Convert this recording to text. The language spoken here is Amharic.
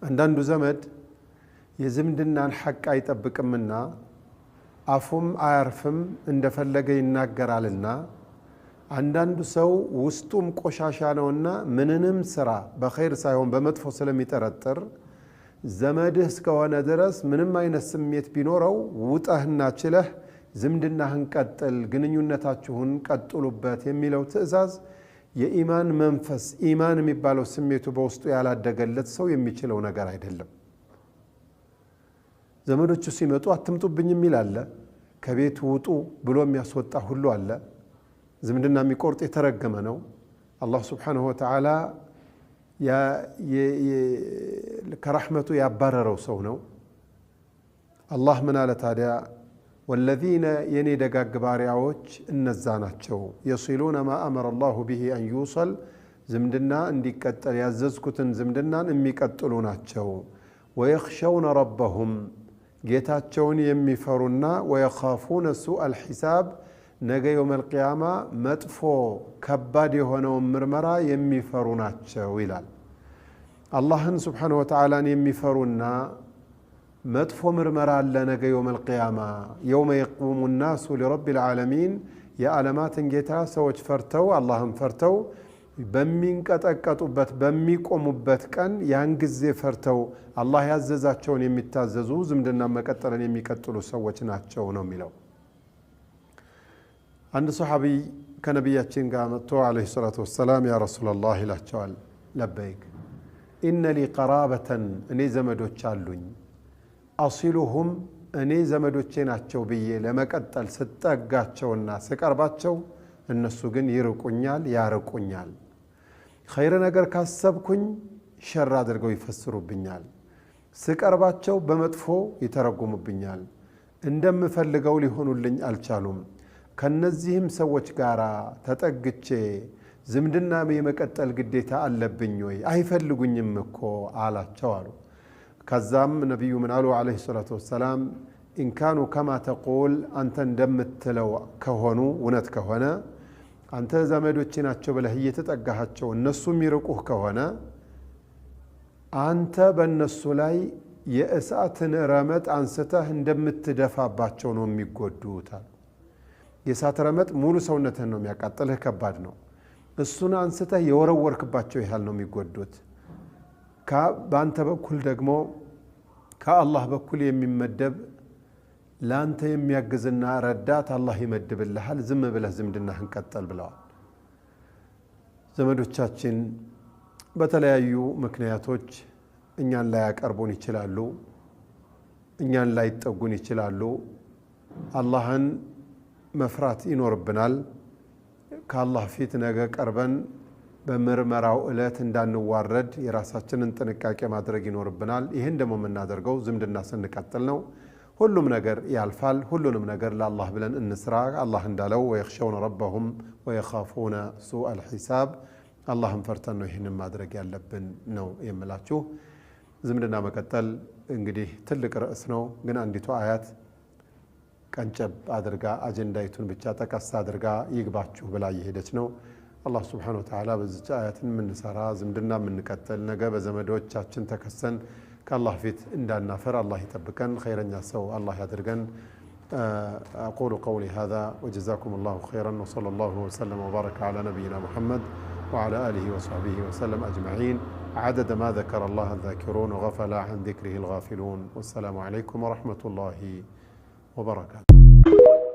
አንዳንዱ ዘመድ የዝምድናን ሐቅ አይጠብቅምና አፉም አያርፍም እንደፈለገ ይናገራልና አንዳንዱ ሰው ውስጡም ቆሻሻ ነውና ምንንም ስራ በኸይር ሳይሆን በመጥፎ ስለሚጠረጥር ዘመድህ እስከሆነ ድረስ ምንም አይነት ስሜት ቢኖረው ውጣህና ችለህ ዝምድናህን ቀጥል ግንኙነታችሁን ቀጥሉበት የሚለው ትዕዛዝ የኢማን መንፈስ ኢማን የሚባለው ስሜቱ በውስጡ ያላደገለት ሰው የሚችለው ነገር አይደለም። ዘመዶቹ ሲመጡ አትምጡብኝ የሚል አለ። ከቤት ውጡ ብሎ የሚያስወጣ ሁሉ አለ። ዝምድና የሚቆርጥ የተረገመ ነው። አላህ ሱብሓነሁ ወተዓላ ከረሕመቱ ያባረረው ሰው ነው። አላህ ምን አለ ታዲያ? ወለዚነ የኔ ደጋግ ባሪያዎች እነዛ ናቸው የሲሉነ ማ አመረ አላሁ ቢሂ አን ዩሰል ዝምድና እንዲቀጠል ያዘዝኩትን ዝምድናን የሚቀጥሉ ናቸው። ወየኽሸውነ ረበሁም ጌታቸውን የሚፈሩና ወየኻፉነ ሱአል ሒሳብ ነገ የውመል ቂያማ መጥፎ ከባድ የሆነውን ምርመራ የሚፈሩ ናቸው ይላል። አላህን ሱብሓነሁ ወተዓላን የሚፈሩና መጥፎ ምርመራ አለ ነገ የውመል ቂያማ የውመ የቁሙ ናሱ ሊረቢል ዓለሚን የዓለማትን ጌታ ሰዎች ፈርተው አላህን ፈርተው በሚንቀጠቀጡበት በሚቆሙበት ቀን ያን ጊዜ ፈርተው አላህ ያዘዛቸውን የሚታዘዙ ዝምድና መቀጠልን የሚቀጥሉ ሰዎች ናቸው ነው የሚለው። አንድ ሶሐቢ ከነቢያችን ጋር መጥቶ ዓለይሂ ሰላቱ ወሰላም ያ ረሱለላህ ይላቸዋል። ለበይክ ኢነ ሊ ቀራበተን እኔ ዘመዶች አሉኝ አሲሉሁም እኔ ዘመዶቼ ናቸው ብዬ ለመቀጠል ስጠጋቸውና ስቀርባቸው እነሱ ግን ይርቁኛል ያርቁኛል። ኸይር ነገር ካሰብኩኝ ሸር አድርገው ይፈስሩብኛል። ስቀርባቸው በመጥፎ ይተረጉሙብኛል። እንደምፈልገው ሊሆኑልኝ አልቻሉም። ከነዚህም ሰዎች ጋር ተጠግቼ ዝምድና የመቀጠል ግዴታ አለብኝ ወይ? አይፈልጉኝም እኮ አላቸው አሉ። ከዛም ነቢዩ ምን አሉ ዓለይሂ ሰላቱ ወሰላም ኢንካኑ ከማ ተቁል አንተ እንደምትለው ከሆኑ እውነት ከሆነ አንተ ዘመዶቼ ናቸው ብለህ እየተጠጋሃቸው እነሱ የሚርቁህ ከሆነ አንተ በእነሱ ላይ የእሳትን ረመጥ አንስተህ እንደምትደፋባቸው ነው የሚጎዱታል። የእሳት ረመጥ ሙሉ ሰውነትህን ነው የሚያቃጥልህ፣ ከባድ ነው። እሱን አንስተህ የወረወርክባቸው ያህል ነው የሚጎዱት። በአንተ በኩል ደግሞ ከአላህ በኩል የሚመደብ ለአንተ የሚያግዝና ረዳት አላህ ይመድብልሃል። ዝም ብለህ ዝምድናህን ቀጠል ብለዋል። ዘመዶቻችን በተለያዩ ምክንያቶች እኛን ላይ ያቀርቡን ይችላሉ፣ እኛን ላይ ይጠጉን ይችላሉ። አላህን መፍራት ይኖርብናል። ከአላህ ፊት ነገ ቀርበን በምርመራው ዕለት እንዳንዋረድ የራሳችንን ጥንቃቄ ማድረግ ይኖርብናል። ይህን ደግሞ የምናደርገው ዝምድና ስንቀጥል ነው። ሁሉም ነገር ያልፋል። ሁሉንም ነገር ለአላህ ብለን እንስራ። አላህ እንዳለው ወየኽሸውነ ረበሁም ወየኻፉነ ሱአል ሒሳብ አላህን ፈርተን ነው ይህንን ማድረግ ያለብን ነው የምላችሁ። ዝምድና መቀጠል እንግዲህ ትልቅ ርዕስ ነው፣ ግን አንዲቱ አያት ቀንጨብ አድርጋ አጀንዳይቱን ብቻ ጠቀስ አድርጋ ይግባችሁ ብላ እየሄደች ነው። አላህ ስብሓነሁ ወተዓላ በዚች አያትን የምንሰራ ዝምድና የምንቀጥል ነገ በዘመዶቻችን ተከሰን ከአላህ ፊት እንዳናፈር አላህ ይጠብቀን። ኸይረኛ ሰው አላህ ያድርገን። أقول قولي هذا وجزاكم الله خيرا وصلى الله وسلم وبارك على نبينا محمد وعلى آله وصحبه وسلم أجمعين عدد ما ذكر الله الذاكرون وغفل عن ذكره الغافلون والسلام عليكم ورحمة الله وبركاته.